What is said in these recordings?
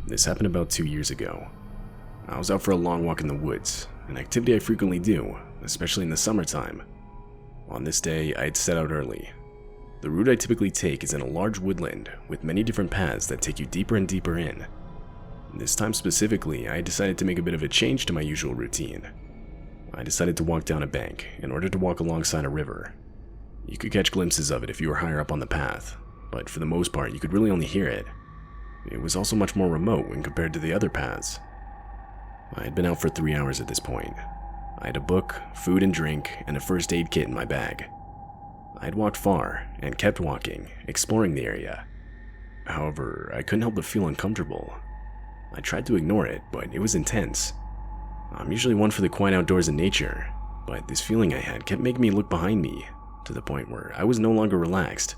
This happened about 2 years ago. I was out for a long walk in the woods, an activity I frequently do, especially in the summertime. On this day, I had set out early. The route I typically take is in a large woodland with many different paths that take you deeper and deeper in. This time specifically, I decided to make a bit of a change to my usual routine. I decided to walk down a bank in order to walk alongside a river. You could catch glimpses of it if you were higher up on the path, but for the most part, you could really only hear it. It was also much more remote when compared to the other paths. I had been out for 3 hours at this point. I had a book, food and drink, and a first aid kit in my bag. I had walked far and kept walking, exploring the area. However, I couldn't help but feel uncomfortable. I tried to ignore it, but it was intense. I'm usually one for the quiet outdoors and nature, but this feeling I had kept making me look behind me, to the point where I was no longer relaxed.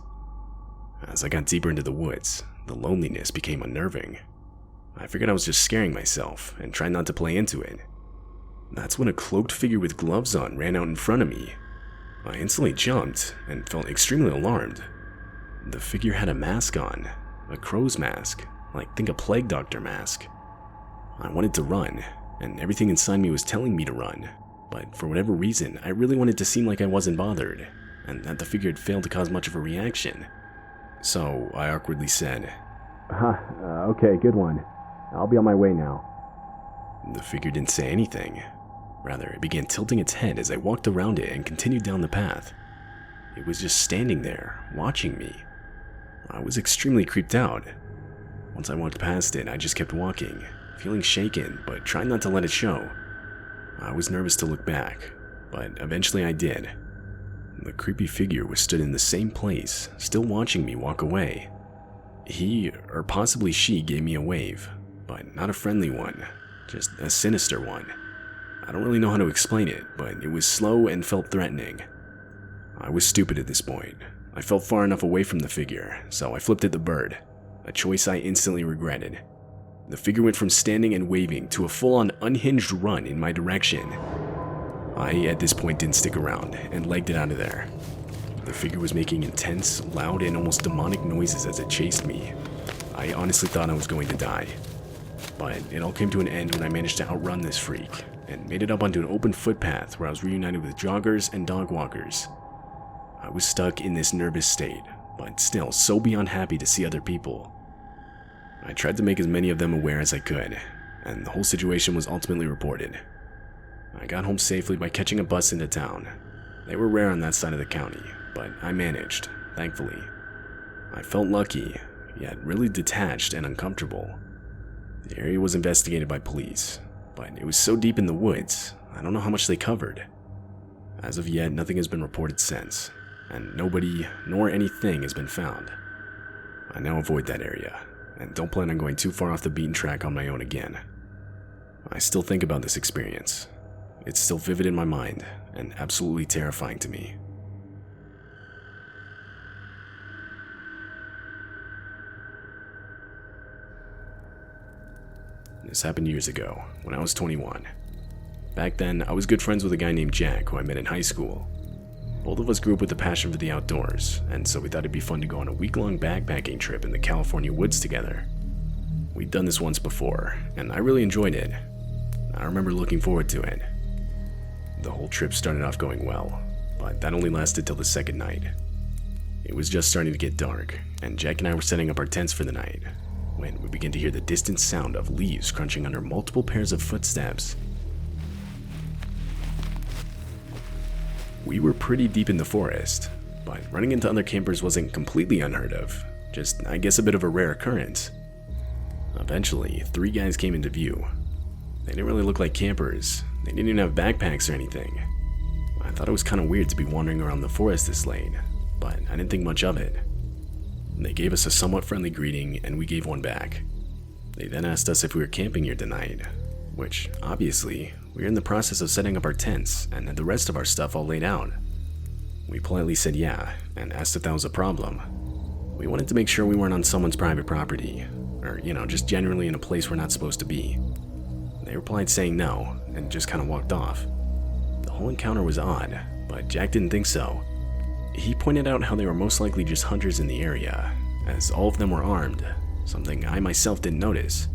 As I got deeper into the woods, the loneliness became unnerving. I figured I was just scaring myself and tried not to play into it. That's when a cloaked figure with gloves on ran out in front of me. I instantly jumped and felt extremely alarmed. The figure had a mask on, a crow's mask, like think a plague doctor mask. I wanted to run, and everything inside me was telling me to run, but for whatever reason, I really wanted to seem like I wasn't bothered, and that the figure had failed to cause much of a reaction. So I awkwardly said, Okay, good one. I'll be on my way now. The figure didn't say anything. Rather, it began tilting its head as I walked around it and continued down the path. It was just standing there, watching me. I was extremely creeped out. Once I walked past it, I just kept walking, feeling shaken, but trying not to let it show. I was nervous to look back, but eventually I did. The creepy figure was stood in the same place, still watching me walk away. He, or possibly she, gave me a wave, but not a friendly one, just a sinister one. I don't really know how to explain it, but it was slow and felt threatening. I was stupid at this point. I felt far enough away from the figure, so I flipped at the bird, a choice I instantly regretted. The figure went from standing and waving to a full-on unhinged run in my direction. I, at this point, didn't stick around and legged it out of there. The figure was making intense, loud, and almost demonic noises as it chased me. I honestly thought I was going to die. But it all came to an end when I managed to outrun this freak and made it up onto an open footpath where I was reunited with joggers and dog walkers. I was stuck in this nervous state, but still so beyond happy to see other people. I tried to make as many of them aware as I could, and the whole situation was ultimately reported. I got home safely by catching a bus into town. They were rare on that side of the county, but I managed, thankfully. I felt lucky, yet really detached and uncomfortable. The area was investigated by police, but it was so deep in the woods, I don't know how much they covered. As of yet, nothing has been reported since, and nobody nor anything has been found. I now avoid that area, and don't plan on going too far off the beaten track on my own again. I still think about this experience. It's still vivid in my mind, and absolutely terrifying to me. This happened years ago, when I was 21. Back then, I was good friends with a guy named Jack, who I met in high school. Both of us grew up with a passion for the outdoors, and so we thought it'd be fun to go on a week-long backpacking trip in the California woods together. We'd done this once before, and I really enjoyed it. I remember looking forward to it. The whole trip started off going well, but that only lasted till the second night. It was just starting to get dark, and Jack and I were setting up our tents for the night, when we began to hear the distant sound of leaves crunching under multiple pairs of footsteps. We were pretty deep in the forest, but running into other campers wasn't completely unheard of, just I guess a bit of a rare occurrence. Eventually, 3 guys came into view. They didn't really look like campers, they didn't even have backpacks or anything. I thought it was kind of weird to be wandering around the forest this late, but I didn't think much of it. They gave us a somewhat friendly greeting, and we gave one back. They then asked us if we were camping here tonight, which, obviously, we were in the process of setting up our tents and had the rest of our stuff all laid out. We politely said yeah, and asked if that was a problem. We wanted to make sure we weren't on someone's private property, or, just generally in a place we're not supposed to be. They replied saying no, and just kind of walked off. The whole encounter was odd, but Jack didn't think so. He pointed out how they were most likely just hunters in the area, as all of them were armed, something I myself didn't notice.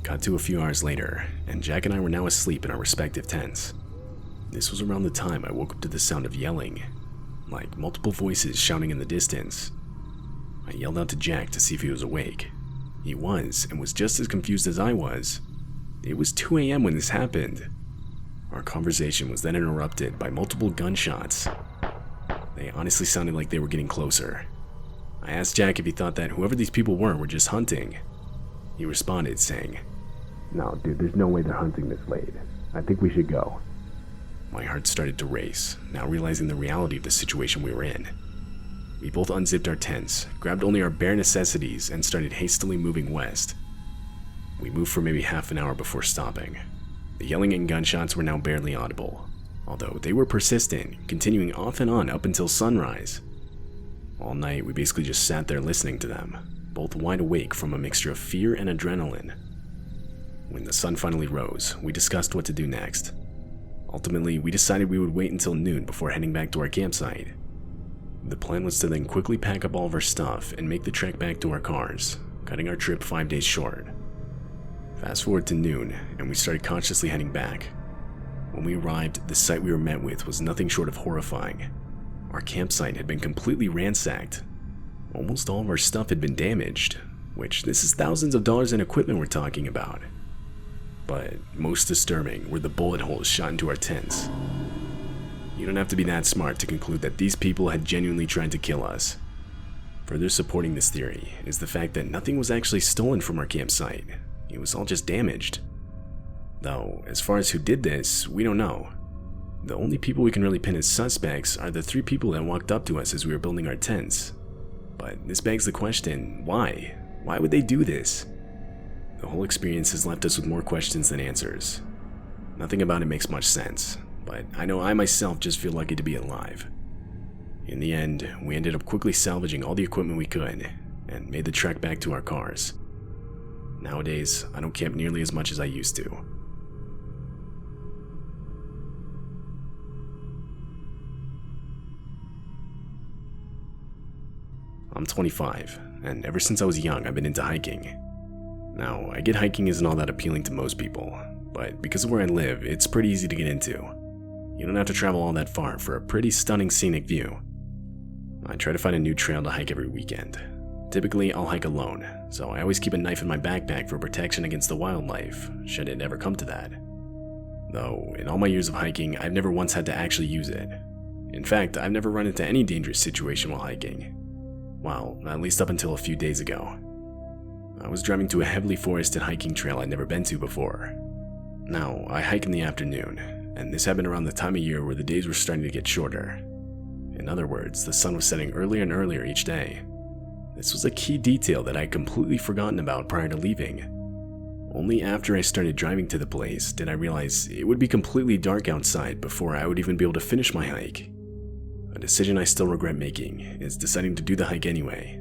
Cut to a few hours later, and Jack and I were now asleep in our respective tents. This was around the time I woke up to the sound of yelling, like multiple voices shouting in the distance. I yelled out to Jack to see if he was awake. He was, and was just as confused as I was. It was 2 a.m. when this happened. Our conversation was then interrupted by multiple gunshots. They honestly sounded like they were getting closer. I asked Jack if he thought that whoever these people were just hunting. He responded saying, "No, dude, there's no way they're hunting this late. I think we should go." My heart started to race, now realizing the reality of the situation we were in. We both unzipped our tents, grabbed only our bare necessities, and started hastily moving west. We moved for maybe half an hour before stopping. The yelling and gunshots were now barely audible, although they were persistent, continuing off and on up until sunrise. All night, we basically just sat there listening to them, both wide awake from a mixture of fear and adrenaline. When the sun finally rose, we discussed what to do next. Ultimately, we decided we would wait until noon before heading back to our campsite. The plan was to then quickly pack up all of our stuff and make the trek back to our cars, cutting our trip 5 days short. Fast forward to noon, and we started consciously heading back. When we arrived, the sight we were met with was nothing short of horrifying. Our campsite had been completely ransacked. Almost all of our stuff had been damaged, which this is thousands of dollars in equipment we're talking about. But most disturbing were the bullet holes shot into our tents. You don't have to be that smart to conclude that these people had genuinely tried to kill us. Further supporting this theory is the fact that nothing was actually stolen from our campsite. It was all just damaged. Though, as far as who did this, we don't know. The only people we can really pin as suspects are the 3 people that walked up to us as we were building our tents. But this begs the question, why? Why would they do this? The whole experience has left us with more questions than answers. Nothing about it makes much sense, but I know I myself just feel lucky to be alive. In the end, we ended up quickly salvaging all the equipment we could, and made the trek back to our cars. Nowadays, I don't camp nearly as much as I used to. I'm 25, and ever since I was young, I've been into hiking. Now, I get hiking isn't all that appealing to most people, but because of where I live, it's pretty easy to get into. You don't have to travel all that far for a pretty stunning scenic view. I try to find a new trail to hike every weekend. Typically, I'll hike alone, so I always keep a knife in my backpack for protection against the wildlife, should it ever come to that. Though, in all my years of hiking, I've never once had to actually use it. In fact, I've never run into any dangerous situation while hiking. Well, at least up until a few days ago. I was driving to a heavily forested hiking trail I'd never been to before. Now, I hike in the afternoon, and this happened around the time of year where the days were starting to get shorter. In other words, the sun was setting earlier and earlier each day. This was a key detail that I had completely forgotten about prior to leaving. Only after I started driving to the place did I realize it would be completely dark outside before I would even be able to finish my hike. A decision I still regret making is deciding to do the hike anyway.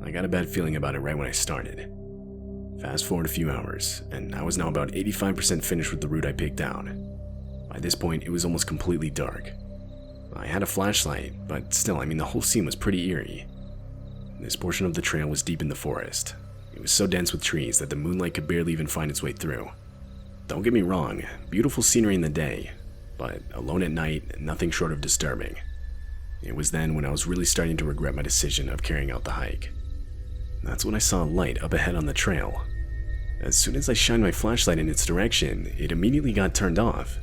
I got a bad feeling about it right when I started. Fast forward a few hours, and I was now about 85% finished with the route I picked out. By this point, it was almost completely dark. I had a flashlight, but still, the whole scene was pretty eerie. This portion of the trail was deep in the forest. It was so dense with trees that the moonlight could barely even find its way through. Don't get me wrong, beautiful scenery in the day, but alone at night, nothing short of disturbing. It was then when I was really starting to regret my decision of carrying out the hike. That's when I saw a light up ahead on the trail. As soon as I shined my flashlight in its direction, it immediately got turned off.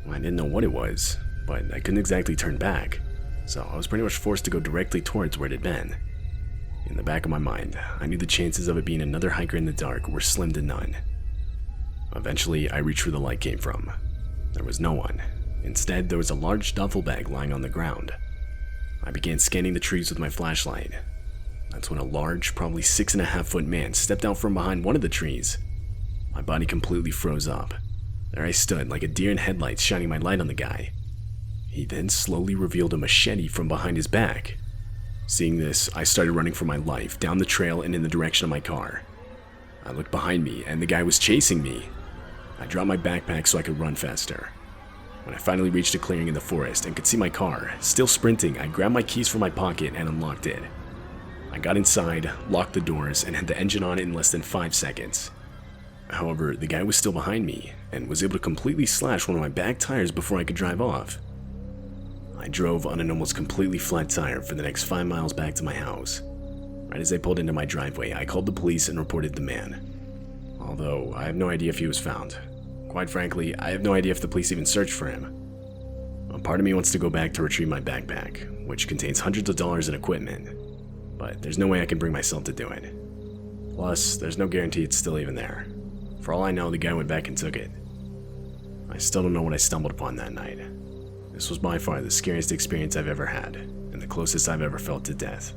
I didn't know what it was, but I couldn't exactly turn back, so I was pretty much forced to go directly towards where it had been. In the back of my mind, I knew the chances of it being another hiker in the dark were slim to none. Eventually, I reached where the light came from. There was no one. Instead, there was a large duffel bag lying on the ground. I began scanning the trees with my flashlight. That's when a large, probably 6.5-foot man stepped out from behind one of the trees. My body completely froze up. There I stood like a deer in headlights, shining my light on the guy. He then slowly revealed a machete from behind his back. Seeing this, I started running for my life down the trail and in the direction of my car. I looked behind me and the guy was chasing me. I dropped my backpack so I could run faster. When I finally reached a clearing in the forest and could see my car, still sprinting, I grabbed my keys from my pocket and unlocked it. I got inside, locked the doors, and had the engine on in less than 5 seconds. However, the guy was still behind me and was able to completely slash one of my back tires before I could drive off. I drove on an almost completely flat tire for the next 5 miles back to my house. Right as I pulled into my driveway, I called the police and reported the man. Although, I have no idea if he was found. Quite frankly, I have no idea if the police even searched for him. A part of me wants to go back to retrieve my backpack, which contains hundreds of dollars in equipment, but there's no way I can bring myself to do it. Plus, there's no guarantee it's still even there. For all I know, the guy went back and took it. I still don't know what I stumbled upon that night. This was by far the scariest experience I've ever had, and the closest I've ever felt to death.